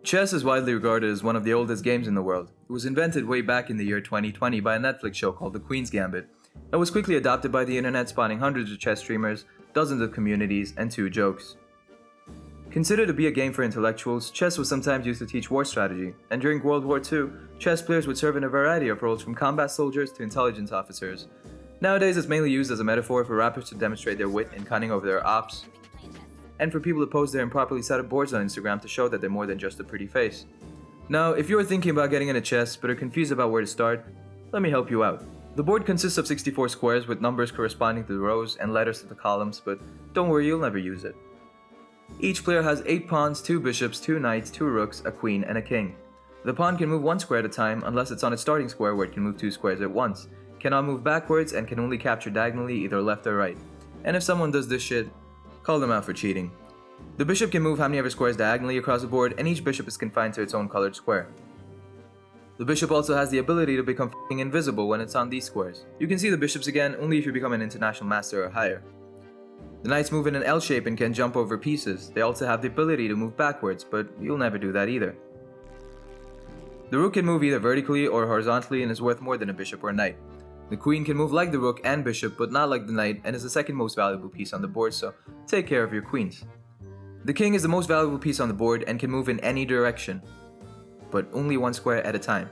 Chess is widely regarded as one of the oldest games in the world. It was invented way back in the year 2020 by a Netflix show called The Queen's Gambit, and was quickly adopted by the internet, spawning hundreds of chess streamers, dozens of communities, and 2 jokes. Considered to be a game for intellectuals, chess was sometimes used to teach war strategy, and during World War II, chess players would serve in a variety of roles from combat soldiers to intelligence officers. Nowadays, it's mainly used as a metaphor for rappers to demonstrate their wit and cunning over their ops, and for people to post their improperly set up boards on Instagram to show that they're more than just a pretty face. Now, if you are thinking about getting into chess but are confused about where to start, let me help you out. The board consists of 64 squares with numbers corresponding to the rows and letters to the columns, but don't worry, you'll never use it. Each player has 8 pawns, 2 bishops, 2 knights, 2 rooks, a queen, and a king. The pawn can move 1 square at a time unless it's on its starting square where it can move 2 squares at once, cannot move backwards, and can only capture diagonally either left or right. And if someone does this shit, call them out for cheating. The bishop can move how many ever squares diagonally across the board, and each bishop is confined to its own colored square. The bishop also has the ability to become f***ing invisible when it's on these squares. You can see the bishops again only if you become an international master or higher. The knights move in an L shape and can jump over pieces. They also have the ability to move backwards, but you'll never do that either. The rook can move either vertically or horizontally and is worth more than a bishop or a knight. The queen can move like the rook and bishop but not like the knight and is the second most valuable piece on the board, so take care of your queens. The king is the most valuable piece on the board and can move in any direction, but only 1 square at a time.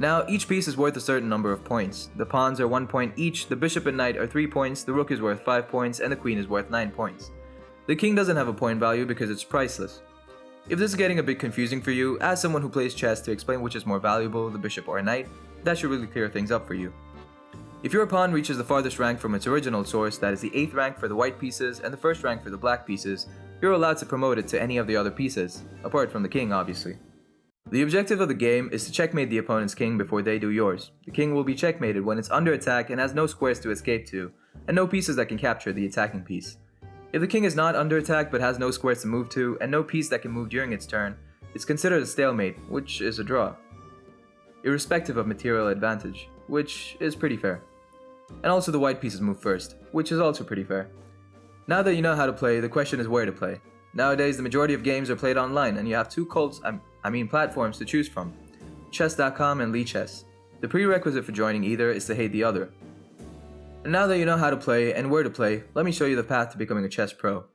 Now, each piece is worth a certain number of points. The pawns are 1 point each, the bishop and knight are 3 points, the rook is worth 5 points, and the queen is worth 9 points. The king doesn't have a point value because it's priceless. If this is getting a bit confusing for you, ask someone who plays chess to explain which is more valuable, the bishop or a knight. That should really clear things up for you. If your pawn reaches the farthest rank from its original source, that is the 8th rank for the white pieces and the 1st rank for the black pieces, you're allowed to promote it to any of the other pieces, apart from the king obviously. The objective of the game is to checkmate the opponent's king before they do yours. The king will be checkmated when it's under attack and has no squares to escape to, and no pieces that can capture the attacking piece. If the king is not under attack but has no squares to move to, and no piece that can move during its turn, it's considered a stalemate, which is a draw. Irrespective of material advantage, which is pretty fair. And also the white pieces move first, which is also pretty fair. Now that you know how to play, the question is where to play. Nowadays, the majority of games are played online, and you have 2 platforms to choose from, chess.com and Lichess. The prerequisite for joining either is to hate the other. And now that you know how to play and where to play, let me show you the path to becoming a chess pro.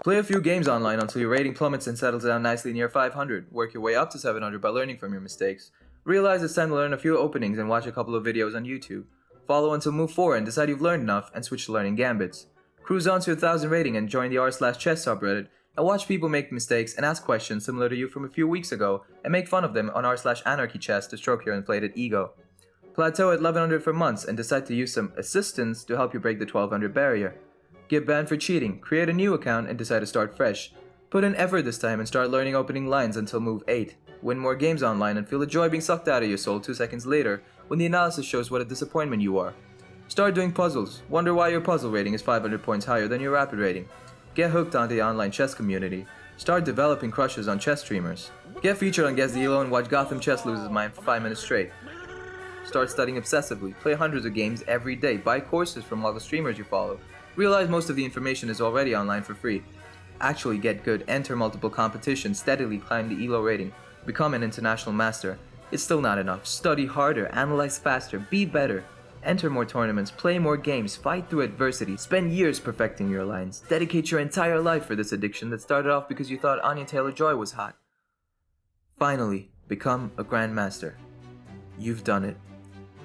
Play a few games online until your rating plummets and settles down nicely near 500, work your way up to 700 by learning from your mistakes, realize it's time to learn a few openings and watch a couple of videos on YouTube, follow until move 4 and decide you've learned enough and switch to learning gambits. Cruise on to 1000 rating and join the r/chess subreddit and watch people make mistakes and ask questions similar to you from a few weeks ago and make fun of them on r/anarchychess to stroke your inflated ego. Plateau at 1100 for months and decide to use some assistance to help you break the 1200 barrier. Get banned for cheating, create a new account and decide to start fresh. Put in effort this time and start learning opening lines until move 8. Win more games online and feel the joy being sucked out of your soul 2 seconds later when the analysis shows what a disappointment you are. Start doing puzzles. Wonder why your puzzle rating is 500 points higher than your rapid rating. Get hooked onto the online chess community. Start developing crushes on chess streamers. Get featured on Guess the Elo and watch Gotham Chess lose his mind for 5 minutes straight. Start studying obsessively. Play hundreds of games every day. Buy courses from all the streamers you follow. Realize most of the information is already online for free. Actually get good. Enter multiple competitions. Steadily climb the Elo rating. Become an international master. It's still not enough. Study harder. Analyze faster. Be better. Enter more tournaments, play more games, fight through adversity, spend years perfecting your lines, dedicate your entire life for this addiction that started off because you thought Anya Taylor-Joy was hot. Finally, become a grandmaster. You've done it.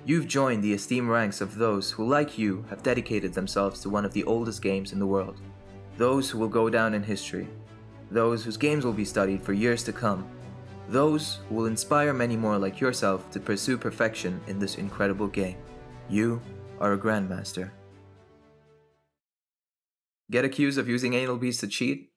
You've joined the esteemed ranks of those who, like you, have dedicated themselves to one of the oldest games in the world. Those who will go down in history. Those whose games will be studied for years to come. Those who will inspire many more like yourself to pursue perfection in this incredible game. You are a grandmaster. Get accused of using anal beads to cheat?